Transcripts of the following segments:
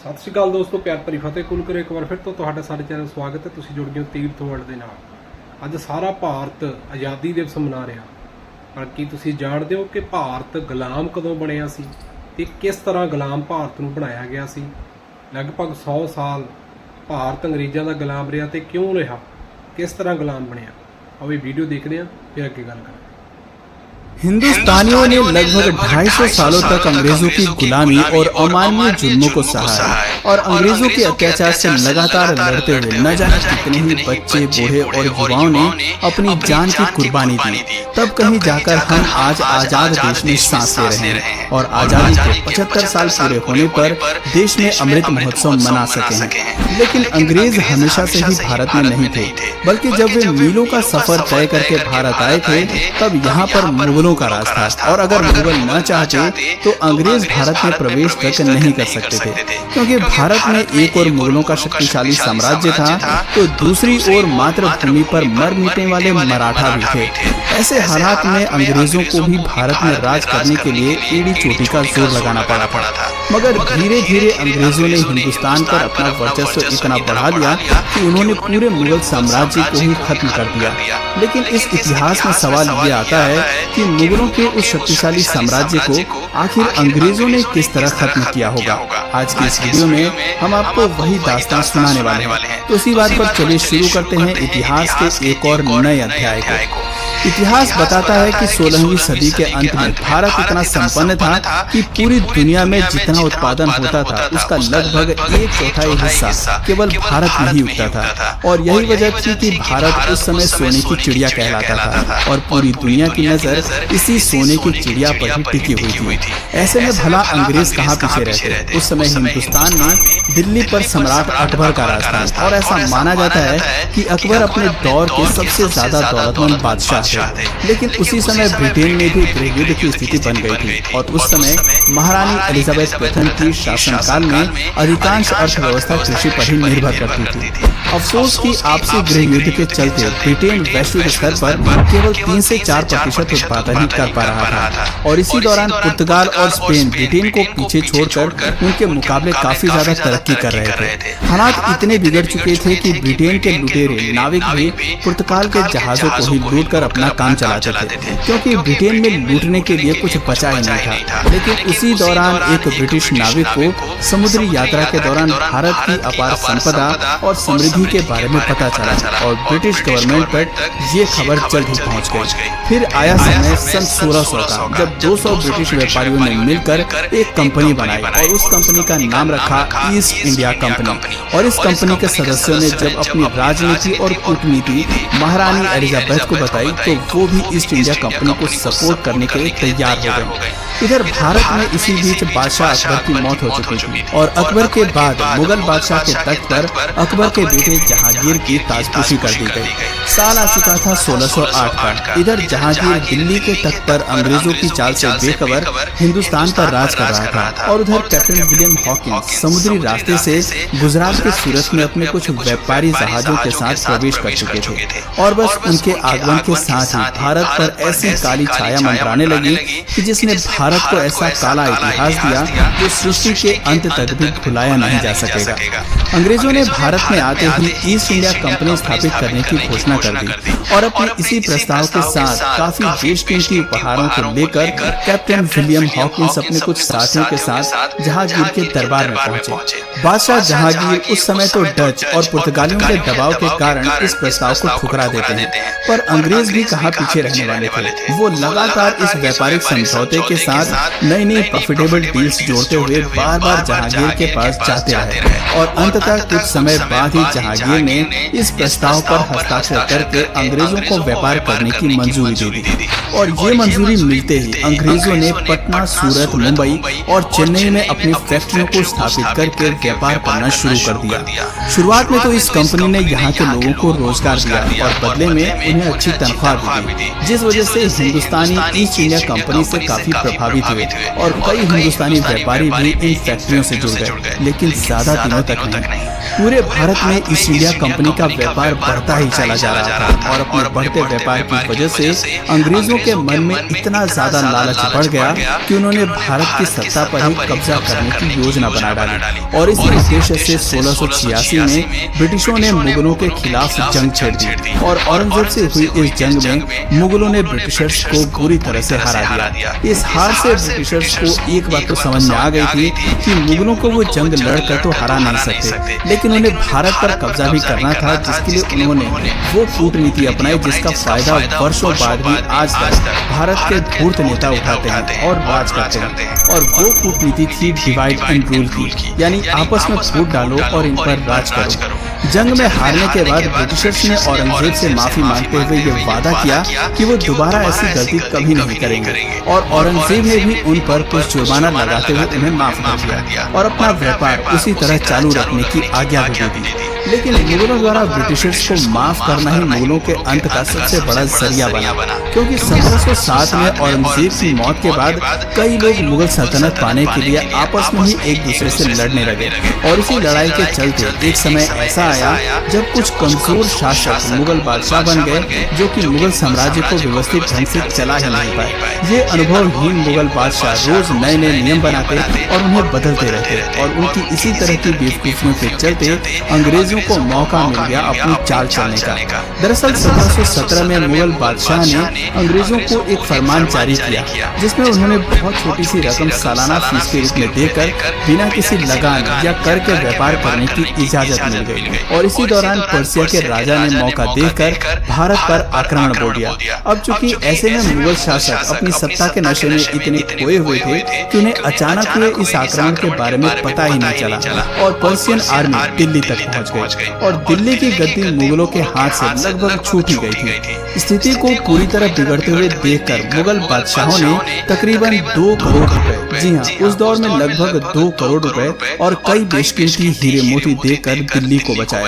ਸਤਿ ਸ਼੍ਰੀ ਅਕਾਲ ਦੋਸਤੋ, ਪਿਆਰ ਭਰੀ ਫਤਿਹ ਕੁੱਲ ਕਰੋ। ਇੱਕ ਵਾਰ ਫਿਰ ਤੋਂ ਤੁਹਾਡਾ ਸਾਡੇ ਚੈਨਲ ਸਵਾਗਤ ਹੈ। ਤੁਸੀਂ ਜੁੜ ਗਏ ਹੋ ਤੀਰਥ ਵਰਲਡ ਦੇ ਨਾਲ। ਅੱਜ ਸਾਰਾ ਭਾਰਤ ਆਜ਼ਾਦੀ ਦਿਵਸ ਮਨਾ ਰਿਹਾ, ਪਰ ਕੀ ਤੁਸੀਂ ਜਾਣਦੇ ਹੋ ਕਿ ਭਾਰਤ ਗੁਲਾਮ ਕਦੋਂ ਬਣਿਆ ਸੀ ਤੇ ਕਿਸ ਤਰ੍ਹਾਂ ਗੁਲਾਮ ਭਾਰਤ ਨੂੰ ਬਣਾਇਆ ਗਿਆ ਸੀ? ਲਗਭਗ 100 ਸਾਲ ਭਾਰਤ ਅੰਗਰੇਜ਼ਾਂ ਦਾ ਗੁਲਾਮ ਰਿਹਾ ਤੇ ਕਿਉਂ ਰਿਹਾ, ਕਿਸ तरह गुलाम बनया। अब ये वीडियो देखते हैं, फिर आगे गल करें। हिंदुस्तानियों ने लगभग 250 सालों तक अंग्रेजों की गुलामी और अमानवीय जुल्मों को सहा है और अंग्रेजों के अत्याचार से लगातार लड़ते हुए न जाने कितने ही बच्चे, बूढ़े और युवाओं ने अपनी जान की कुर्बानी दी। तब कहीं जाकर हम आज आजाद देश में सांस ले रहे हैं और आजादी के 75 साल पूरे होने पर देश में अमृत महोत्सव मना सके हैं। लेकिन अंग्रेज हमेशा से ही भारत में नहीं थे, बल्कि जब वे मीलों का सफर तय करके भारत आए थे तब यहाँ पर मुगलों का राज था और अगर मुगल न चाहते तो अंग्रेज भारत में प्रवेश तक नहीं कर सकते थे, क्योंकि भारत में एक और मुगलों का शक्तिशाली साम्राज्य था तो दूसरी ओर मातृभूमि पर मर मिटने वाले मराठा भी थे। ऐसे हालात में अंग्रेजों को भी भारत में राज करने के लिए एड़ी चोटी का जोर लगाना पड़ा था। मगर धीरे धीरे अंग्रेजों ने हिंदुस्तान पर अपना वर्चस्व इतना बढ़ा लिया कि उन्होंने पूरे मुगल साम्राज्य को ही खत्म कर दिया। लेकिन इस इतिहास में सवाल ये आता है कि मुगलों के उस शक्तिशाली साम्राज्य को आखिर अंग्रेजों ने किस तरह खत्म किया होगा। आज की इस वीडियो में हम आपको वही दास्तान सुनाने वाले हैं। तो इसी बात पर चलिए शुरू करते हैं इतिहास के एक और नए अध्याय को। इतिहास बताता है कि 16वीं सदी के अंत में भारत इतना संपन्न था कि पूरी दुनिया में जितना उत्पादन होता था उसका लगभग 1/4 हिस्सा केवल भारत में ही उगता था। और यही वजह थी कि भारत उस समय सोने की चिड़िया कहलाता था और पूरी दुनिया की नजर इसी सोने की चिड़िया पर ही टिकी हुई थी। ऐसे में भला अंग्रेज कहाँ पीछे रहते। उस समय हिंदुस्तान में दिल्ली पर सम्राट अकबर का राज था और ऐसा माना जाता है कि अकबर अपने दौर के सबसे ज्यादा दौलतमंद बादशाह थे। लेकिन उसी समय ब्रिटेन में भी गृह युद्ध की स्थिति बन गई थी और उस समय महारानी एलिजाबेथ प्रथम की शासनकाल में अधिकांश अर्थव्यवस्था कृषि पर ही निर्भर करती थी। अफसोस की आपसी गृह युद्ध के चलते ब्रिटेन वैश्विक स्तर पर केवल 3 से 4% उत्पादन ही कर पा रहा था और इसी दौरान पुर्तगाल और स्पेन ब्रिटेन को पीछे छोड़कर उनके मुकाबले काफी ज्यादा तरक्की कर रहे थे। हालात इतने बिगड़ चुके थे कि ब्रिटेन के लुटेरे नाविक भी पुर्तगाल के जहाजों को ही लूट कर अपना काम चलाते थे, क्योंकि ब्रिटेन में लूटने के लिए कुछ बचा ही नहीं था। लेकिन उसी दौरान एक ब्रिटिश नाविक को समुद्री यात्रा के दौरान भारत की अपार संपदा और समृद्धि के बारे में पता चला और ब्रिटिश गवर्नमेंट पर ये खबर जल्द ही पहुंच गई। फिर आया समय सन 1600 का, जब 200 ब्रिटिश व्यापारियों ने मिलकर एक कंपनी बनाई और उस कंपनी का नाम रखा ईस्ट इंडिया कंपनी। और इस कंपनी के सदस्यों ने जब अपनी राजनीति और कूटनीति महारानी एलिजाबेथ को बताई तो वो भी ईस्ट इंडिया कंपनी को सपोर्ट करने के लिए तैयार हो गए। इधर भारत में इसी बीच बादशाह अकबर की मौत हो चुकी थी और अकबर के बाद मुगल बादशाह के तख्त पर अकबर के बेटे जहांगीर की ताजपोशी कर दी गई। साल आ चुका था 1608 का। इधर जहांगीर दिल्ली के तख्त पर अंग्रेजों की चाल से बेखबर हिंदुस्तान पर राज कर रहा था और उधर कैप्टन विलियम हॉकिंस समुद्री रास्ते से गुजरात के सूरत में अपने कुछ व्यापारी जहाजों के साथ प्रवेश कर चुके थे और बस उनके आगमन के साथ ही भारत पर ऐसी काली छाया मंडराने लगी कि जिसने भारत को ऐसा काला इतिहास दिया जो सृष्टि के अंत तक भी भुलाया नहीं जा सकेगा। अंग्रेजों ने भारत में आते ही ईस्ट इंडिया कंपनी स्थापित करने की घोषणा कर दी और अपने इसी प्रस्ताव के साथ काफी बेशकीमती उपहारों को लेकर कैप्टन विलियम हॉकिंस अपने कुछ साथियों के साथ जहांगीर के दरबार में पहुंचे। बादशाह जहांगीर उस समय तो डच और पुर्तगालियों के दबाव के कारण इस प्रस्ताव को ठुकरा देते हैं, पर अंग्रेज भी कहाँ पीछे रहने वाले थे। वो लगातार इस व्यापारिक समझौते के साथ नई नई प्रॉफिटेबल डील्स जोड़ते हुए बार बार जहांगीर के पास जाते रहे और अंततः कुछ समय बाद ही जहांगीर ने इस प्रस्ताव पर हस्ताक्षर करके अंग्रेजों को व्यापार करने की मंजूरी दे दी। और ये मंजूरी मिलते ही अंग्रेजों ने पटना, सूरत, मुंबई और चेन्नई में अपनी फैक्ट्रियों को स्थापित करके व्यापार करना शुरू कर दिया। शुरुआत में तो इस कंपनी ने यहाँ के लोगों को रोजगार दिया और बदले में उन्हें अच्छी तनख्वाह भी दी, जिस वजह से हिंदुस्तानी ईस्ट इंडिया कंपनी से काफी प्रभावित हुए और कई हिंदुस्तानी व्यापारी भी इन फैक्ट्रियों से जुड़ गए, लेकिन ज्यादा दिनों तक नहीं। पूरे भारत में ईस्ट इंडिया कंपनी का व्यापार बढ़ता ही चला जा रहा था और अपने बढ़ते व्यापार की वजह से अंग्रेजों के मन में इतना ज्यादा लालच बढ़ गया कि उन्होंने भारत की सत्ता पर ही कब्जा करने की योजना बना डाली और इसी उद्देश्य से 1686 में ब्रिटिशों ने मुगलों के खिलाफ जंग छेड़ दी और औरंगजेब से हुई इस जंग में मुगलों ने ब्रिटिशर्स को बुरी तरह से हरा दिया। इस हार से ब्रिटिशर्स को एक बात तो समझ में आ गई थी कि मुगलों को वो जंग लड़कर तो हरा नहीं सकते, लेकिन उन्हें भारत पर कब्जा भी करना था, जिसके लिए उन्होंने वो कूटनीति अपनाई जिसका फायदा वर्षों बाद भी आज तक भारत के धूर्त नेता उठाते हैं और राज करते हैं। और वो कूटनीति थी डिवाइड एंड रूल की, यानी आपस में फूट डालो और इन पर राज करो। जंग में हारने के बाद ब्रिटिशर्स ने औरंगजेब से माफी मांगते हुए ये वादा किया कि वो दोबारा ऐसी गलती कभी नहीं करेंगे और औरंगजेब ने भी उन पर कुछ जुर्माना लगाते हुए उन्हें माफ कर दिया और अपना व्यापार उसी तरह चालू रखने की आज्ञा भी दे दी। लेकिन मुगलों द्वारा ब्रिटिशर्स को माफ करना ही मुगलों के अंत का सबसे बड़ा जरिया बना, क्योंकि 1707 में औरंगजेब की मौत के बाद कई लोग मुगल सल्तनत पाने के लिए आपस में ही एक दूसरे से लड़ने लगे और इसी लड़ाई के चलते एक समय ऐसा आया जब कुछ कमजोर शासक मुगल बादशाह बन गए जो कि मुगल साम्राज्य को व्यवस्थित ढंग से चला ही नहीं पाए। ये अनुभवहीन मुगल बादशाह रोज नए नए नियम बनाते और उन्हें बदलते रहते और उनकी इसी तरह की बेवकूफियों के चलते अंग्रेजों को मौका मिल गया अपनी चाल चलने का। दरअसल 1717 में मुगल बादशाह ने अंग्रेजों को एक फरमान जारी किया जिसमें उन्होंने बहुत छोटी सी रकम सालाना फीस के रूप में देकर बिना किसी लगान या कर के व्यापार करने की इजाजत मिल गई और इसी दौरान पर्सिया के राजा ने मौका देखकर भारत पर आक्रमण बोल दिया। अब चूंकि ऐसे में मुगल शासक अपनी सत्ता के नशे में इतने खोए हुए थे कि उन्हें अचानक हुए इस आक्रमण के बारे में पता ही नहीं चला और पर्सियन आर्मी दिल्ली तक पहुंच गई और दिल्ली की गद्दी मुगलों के हाथ से लगभग छूट ही गई थी। स्थिति को पूरी तरह बिगड़ते हुए देखकर मुगल बादशाहों ने तकरीबन 2 करोड़ रुपए, जी हाँ, उस दौर में लगभग 2 करोड़ रुपए और कई बेशकीमती हीरे मोती देकर दिल्ली को बचाया।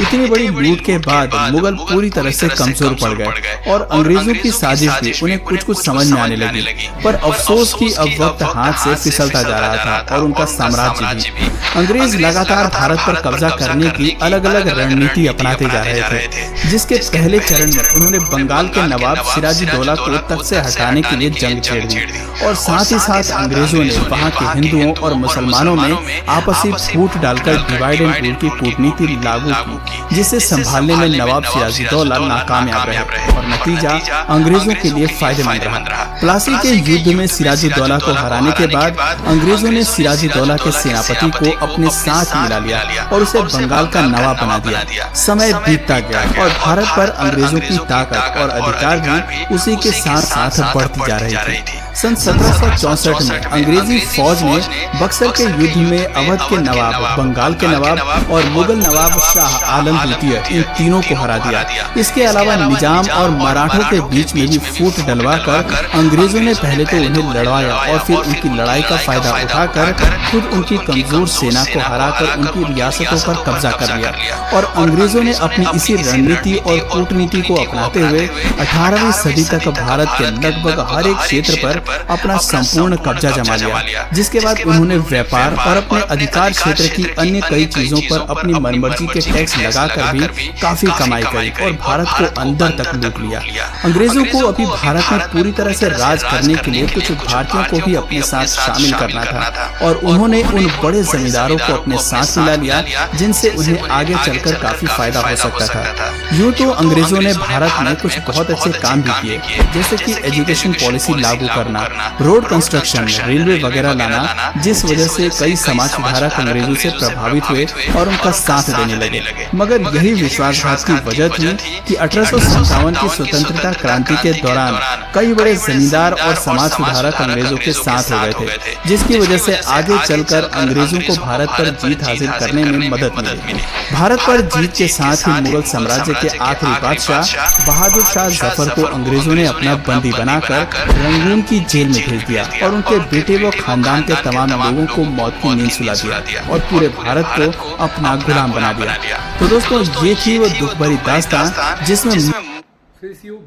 इतनी बड़ी लूट के बाद मुगल पूरी तरह से कमजोर पड़ गए और अंग्रेजों की साजिश भी उन्हें कुछ कुछ समझ में आने लगी। पर अफसोस कि अब वक्त हाथ से फिसलता जा रहा था और उनका साम्राज्य भी। अंग्रेज लगातार भारत पर कब्जा करने की अलग अलग रणनीति अपनाते जा रहे थे, जिसके पहले चरण में उन्होंने बंगाल के नवाब सिराजुद्दौला को तख्त से हटाने के लिए जंग छेड़ दी और साथ ही साथ अंग्रेजों ने वहां के हिंदुओं और मुसलमानों में आपसी फूट डालकर डिवाइड एंड रूल की कूटनीति लागू की, जिसे संभालने में नवाब सिराजुद्दौला नाकामयाब रहे और नतीजा अंग्रेजों के लिए फायदेमंद रहा। प्लासी के युद्ध में सिराजुद्दौला को हराने के बाद अंग्रेजों ने सिराजुद्दौला के सेनापति को अपने साथ मिला लिया और उसे बंगाल का नवाब बना दिया। समय बीतता गया और भारत पर अंग्रेजों की ताकत और अधिकार भी उसी के साथ साथ बढ़ती जा रही थी। सन 1764 में अंग्रेजी फौज ने बक्सर के युद्ध में अवध के नवाब, बंगाल के नवाब और मुगल नवाब शाह आलम द्वितीय इन तीनों को हरा दिया। इसके अलावा निजाम और मराठों के बीच में भी फूट डलवाकर अंग्रेजों ने पहले तो उन्हें लड़वाया और फिर उनकी लड़ाई का फायदा उठाकर खुद उनकी कमजोर सेना को हराकर उनकी रियासतों पर कब्जा कर लिया और अंग्रेजों ने अपनी इसी रणनीति और कूटनीति को अपनाते हुए 18वीं सदी तक भारत के लगभग हर एक क्षेत्र पर अपना संपूर्ण कब्जा जमा लिया, जिसके बाद उन्होंने व्यापार और अपने अधिकार क्षेत्र की अन्य कई चीजों पर अपनी मनमर्जी के टैक्स लगाकर भी काफी कमाई करी और भारत को अंदर तक लूट लिया। अंग्रेजों को अभी भारत में पूरी तरह से राज करने के लिए कुछ भारतीयों को भी अपने साथ शामिल करना था और उन्होंने उन बड़े जमींदारों को अपने साथ मिला लिया जिनसे उन्हें आगे चलकर काफी फायदा हो सकता था। यूँ तो अंग्रेजों ने भारत में कुछ बहुत अच्छे काम भी किए, जैसे कि एजुकेशन पॉलिसी लागू करना, रोड कंस्ट्रक्शन, रेलवे वगैरह लाना, जिस वजह से कई समाज सुधारक अंग्रेजों से प्रभावित हुए और उनका साथ देने लगे। मगर यही विश्वासघात की वजह थी कि 1857 की स्वतंत्रता क्रांति के दौरान कई बड़े जमींदार और समाज सुधारक अंग्रेजों के साथ हो गए थे, जिसकी वजह से आगे चलकर अंग्रेजों को भारत पर जीत हासिल करने में मदद मिली। भारत पर जीत के साथ ही मुगल साम्राज्य के आखिरी बादशाह बहादुर शाह जफर को अंग्रेजों ने अपना बंदी बनाकर रंगून की जेल में भेज दिया और उनके बेटे व खानदान के तमाम लोगों को मौत की नींद सुला दिया और पूरे भारत को अपना गुलाम बना दिया। तो दोस्तों, ये थी वो दुख भरी दास्तान जिसमें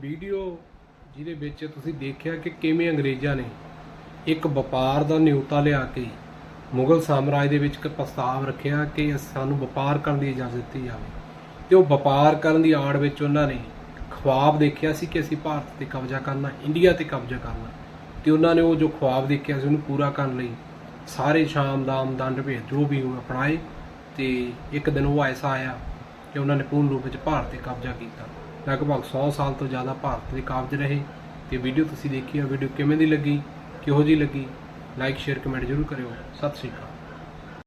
वीडियो ਜਿਹਦੇ ਵਿੱਚ ਤੁਸੀਂ ਦੇਖਿਆ ਕਿ ਕਿਵੇਂ ਅੰਗਰੇਜ਼ਾਂ ਨੇ ਇੱਕ ਵਪਾਰ ਦਾ ਨਿਉਤਾ ਲਿਆ ਕੇ ਮੁਗਲ ਸਾਮਰਾਜ ਦੇ ਵਿੱਚ ਇੱਕ ਪ੍ਰਸਤਾਵ ਰੱਖਿਆ ਕਿ ਸਾਨੂੰ ਵਪਾਰ ਕਰਨ ਦੀ ਇਜਾਜ਼ਤ ਦਿੱਤੀ ਜਾਵੇ, ਤੇ ਉਹ ਵਪਾਰ ਕਰਨ ਦੀ ਆੜ ਵਿੱਚ ਉਹਨਾਂ ਨੇ ਖੁਆਬ ਦੇਖਿਆ ਸੀ ਕਿ ਅਸੀਂ ਭਾਰਤ ਤੇ ਕਬਜ਼ਾ ਕਰਨਾ, ਇੰਡੀਆ ਤੇ ਕਬਜ਼ਾ ਕਰਨਾ, ਤੇ ਉਹਨਾਂ ਨੇ ਉਹ ਜੋ ਖੁਆਬ ਦੇਖਿਆ ਸੀ ਉਹਨੂੰ ਪੂਰਾ ਕਰਨ ਲਈ ਸਾਰੇ ਸ਼ਾਮ ਦਾਮ ਦੰਡ ਭੇਦ ਜੋ ਵੀ ਉਹ ਅਪਣਾਏ, ਤੇ ਇੱਕ ਦਿਨ ਉਹ ਐਸਾ ਆਇਆ ਕਿ ਉਹਨਾਂ ਨੇ ਪੂਰਨ ਰੂਪ ਵਿੱਚ ਭਾਰਤ ਤੇ ਕਬਜ਼ਾ ਕੀਤਾ। ਲਗਭਗ 100 ਸਾਲ ਤੋਂ ਜ਼ਿਆਦਾ ਭਾਰਤ ਦੇ ਕਾਬਜ਼ ਰਹੇ। ਤੇ ਵੀਡੀਓ ਤੁਸੀਂ ਦੇਖੀ ਆ, ਵੀਡੀਓ ਕਿਵੇਂ ਦੀ ਲੱਗੀ, ਕਿਹੋ ਜਿਹੀ ਲੱਗੀ, ਲਾਈਕ ਸ਼ੇਅਰ ਕਮੈਂਟ ਜ਼ਰੂਰ ਕਰਿਓ। ਸਤਿ ਸ਼੍ਰੀ ਅਕਾਲ।